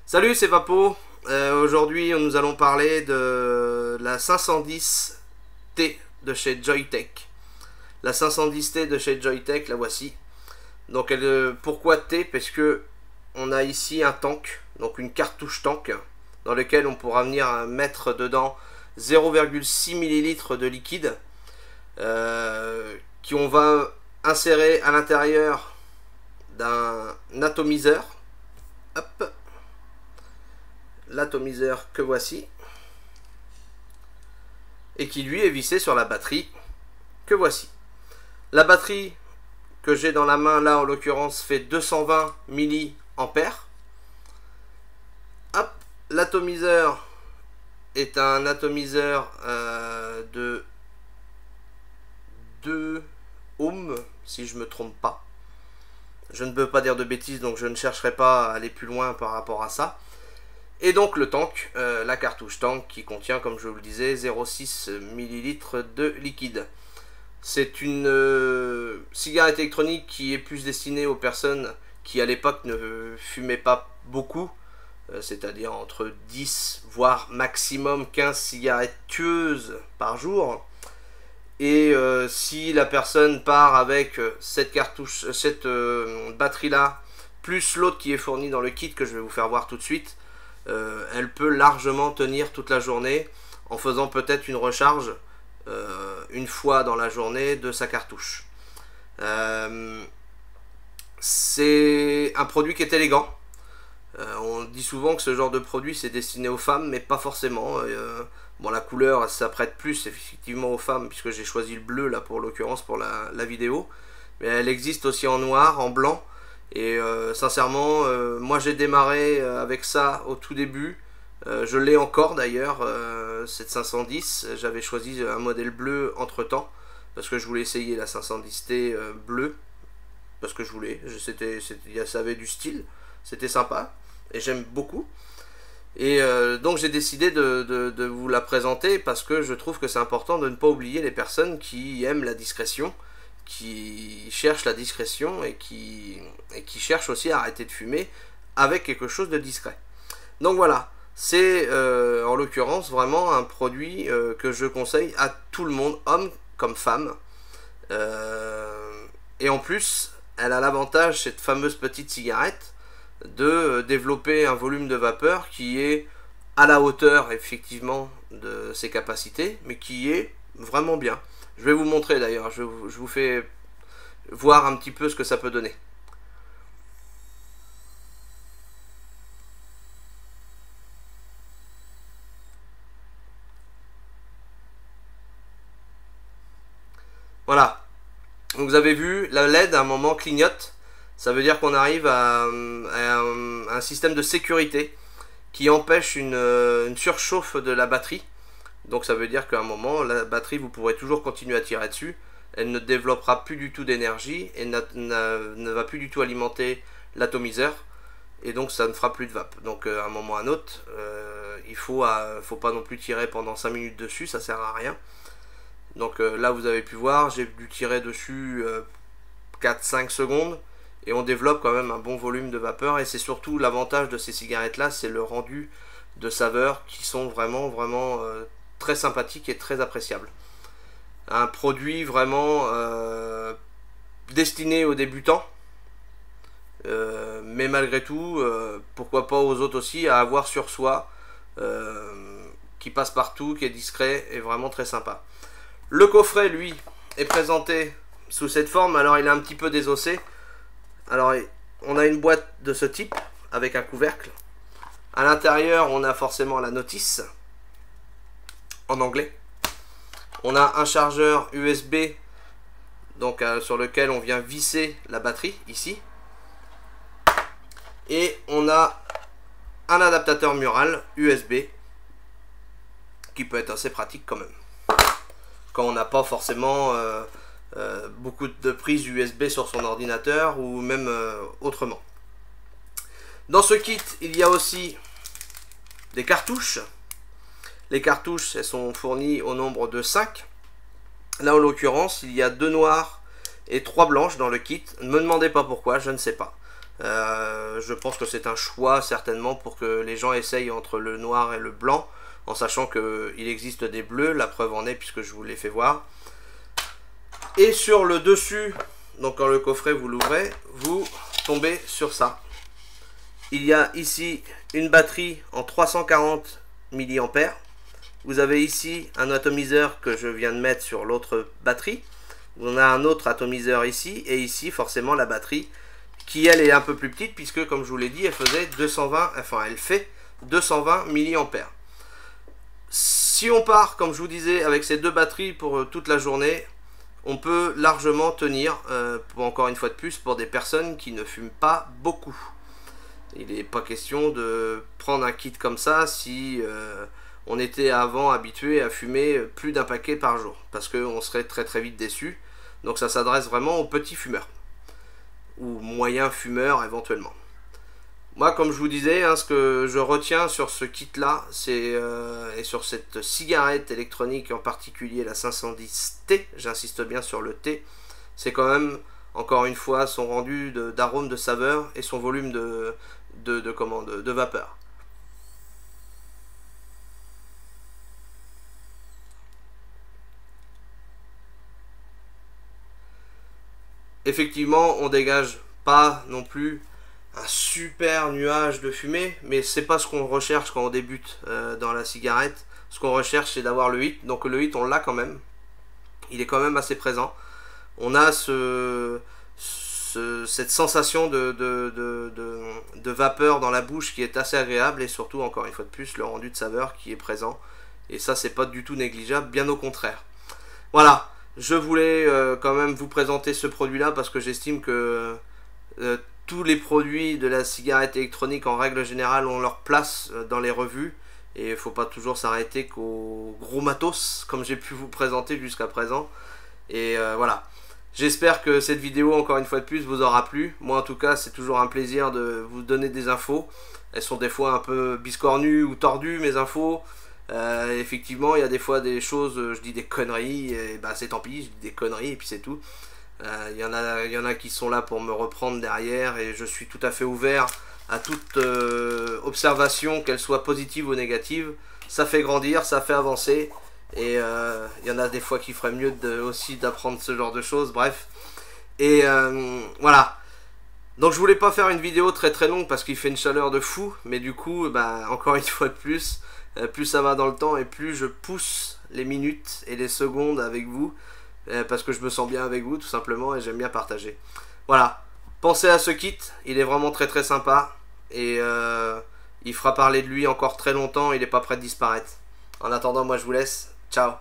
Salut, c'est Vapo. Aujourd'hui, nous allons parler de la 510T de chez Joyetech. La 510T de chez Joyetech, la voici. Donc, pourquoi T? Parce que on a ici un tank, donc une cartouche tank, dans lequel on pourra venir mettre dedans 0,6 ml de liquide, qui on va insérer à l'intérieur d'un atomiseur. Hop, l'atomiseur que voici, et qui lui est vissé sur la batterie que voici. La batterie que j'ai dans la main là en l'occurrence fait 220 mA. Hop, l'atomiseur est un atomiseur de 2 ohms si je me trompe pas. Je ne peux pas dire de bêtises, donc je ne chercherai pas à aller plus loin par rapport à ça. Et donc le tank, la cartouche tank qui contient, comme je vous le disais, 0,6 ml de liquide. C'est une cigarette électronique qui est plus destinée aux personnes qui à l'époque ne fumaient pas beaucoup, c'est-à-dire entre 10 voire maximum 15 cigarettes tueuses par jour. Et si la personne part avec cette cartouche, cette batterie là, plus l'autre qui est fournie dans le kit que je vais vous faire voir tout de suite, elle peut largement tenir toute la journée en faisant peut-être une recharge une fois dans la journée de sa cartouche. C'est un produit qui est élégant. On dit souvent que ce genre de produit c'est destiné aux femmes, mais pas forcément. Bon, la couleur s'apprête plus effectivement aux femmes, puisque j'ai choisi le bleu là pour l'occurrence pour la vidéo, mais elle existe aussi en noir, en blanc. Et sincèrement, moi j'ai démarré avec ça au tout début. Je l'ai encore d'ailleurs, cette 510. J'avais choisi un modèle bleu entre temps, parce que je voulais essayer la 510T bleue. Parce que je voulais, ça avait du style, c'était sympa, et j'aime beaucoup. Et donc j'ai décidé de vous la présenter, parce que je trouve que c'est important de ne pas oublier les personnes qui aiment la discrétion, qui cherchent la discrétion et qui cherchent aussi à arrêter de fumer avec quelque chose de discret. Donc voilà, c'est en l'occurrence vraiment un produit que je conseille à tout le monde, homme comme femme. Et en plus, elle a l'avantage, cette fameuse petite cigarette, de développer un volume de vapeur qui est à la hauteur effectivement de ses capacités, mais qui est vraiment bien. Je vais vous montrer d'ailleurs, je vous fais voir un petit peu ce que ça peut donner. Voilà, donc vous avez vu, la LED à un moment clignote, ça veut dire qu'on arrive à un système de sécurité qui empêche une surchauffe de la batterie. Donc ça veut dire qu'à un moment, la batterie, vous pourrez toujours continuer à tirer dessus. Elle ne développera plus du tout d'énergie et ne va plus du tout alimenter l'atomiseur. Et donc ça ne fera plus de vape. Donc à un moment ou à un autre, il faut pas non plus tirer pendant 5 minutes dessus, ça sert à rien. Donc là vous avez pu voir, j'ai dû tirer dessus 4-5 secondes. Et on développe quand même un bon volume de vapeur. Et c'est surtout l'avantage de ces cigarettes là, c'est le rendu de saveurs qui sont vraiment très sympathiques et très appréciables. Un produit vraiment destiné aux débutants, mais malgré tout, pourquoi pas aux autres aussi, à avoir sur soi, qui passe partout, qui est discret et vraiment très sympa. Le coffret lui est présenté sous cette forme. Alors il est un petit peu désossé. Alors on a une boîte de ce type avec un couvercle. À l'intérieur on a forcément la notice en anglais. On a un chargeur USB, donc sur lequel on vient visser la batterie ici. Et on a un adaptateur mural USB qui peut être assez pratique quand même, quand on n'a pas forcément beaucoup de prises USB sur son ordinateur ou même autrement. Dans ce kit, il y a aussi des cartouches. Les cartouches, elles sont fournies au nombre de 5. Là, en l'occurrence, il y a 2 noires et 3 blanches dans le kit. Ne me demandez pas pourquoi, je ne sais pas. Je pense que c'est un choix certainement pour que les gens essayent entre le noir et le blanc, en sachant qu'il existe des bleus, la preuve en est puisque je vous l'ai fait voir. Et sur le dessus, donc quand le coffret vous l'ouvrez, vous tombez sur ça. Il y a ici une batterie en 340 mAh. Vous avez ici un atomiseur que je viens de mettre sur l'autre batterie. On a un autre atomiseur ici, et ici forcément la batterie qui elle est un peu plus petite puisque comme je vous l'ai dit elle faisait 220, enfin elle fait 220 mAh. Si on part comme je vous disais avec ces deux batteries pour toute la journée, on peut largement tenir, pour encore une fois de plus, pour des personnes qui ne fument pas beaucoup. Il n'est pas question de prendre un kit comme ça si on était avant habitué à fumer plus d'un paquet par jour, parce qu'on serait très très vite déçu. Donc ça s'adresse vraiment aux petits fumeurs, ou moyens fumeurs éventuellement. Moi comme je vous disais, hein, ce que je retiens sur ce kit là, c'est et sur cette cigarette électronique en particulier, la 510T, j'insiste bien sur le T, c'est quand même encore une fois son rendu d'arôme, de saveur et son volume de vapeur. Effectivement, on dégage pas non plus un super nuage de fumée, mais c'est pas ce qu'on recherche quand on débute dans la cigarette. Ce qu'on recherche, c'est d'avoir le hit. Donc le hit, on l'a quand même. Il est quand même assez présent. On a cette sensation de vapeur dans la bouche qui est assez agréable, et surtout, encore une fois de plus, le rendu de saveur qui est présent. Et ça, c'est pas du tout négligeable, bien au contraire. Voilà, je voulais quand même vous présenter ce produit-là parce que j'estime que tous les produits de la cigarette électronique en règle générale ont leur place dans les revues, et il ne faut pas toujours s'arrêter qu'au gros matos comme j'ai pu vous présenter jusqu'à présent. Et voilà, j'espère que cette vidéo encore une fois de plus vous aura plu. Moi en tout cas c'est toujours un plaisir de vous donner des infos. Elles sont des fois un peu biscornues ou tordues mes infos. Effectivement il y a des fois des choses, je dis des conneries, et bah c'est tant pis, je dis des conneries et puis c'est tout. Il y en a qui sont là pour me reprendre derrière, et je suis tout à fait ouvert à toute observation, qu'elle soit positive ou négative. Ça fait grandir, ça fait avancer, et il y en a des fois qui feraient mieux aussi d'apprendre ce genre de choses, bref. Et voilà. Donc je voulais pas faire une vidéo très très longue parce qu'il fait une chaleur de fou, mais du coup, bah, encore une fois de plus, plus ça va dans le temps et plus je pousse les minutes et les secondes avec vous, parce que je me sens bien avec vous tout simplement et j'aime bien partager. Voilà, pensez à ce kit, il est vraiment très très sympa, et il fera parler de lui encore très longtemps, il n'est pas prêt de disparaître. En attendant, moi je vous laisse, ciao.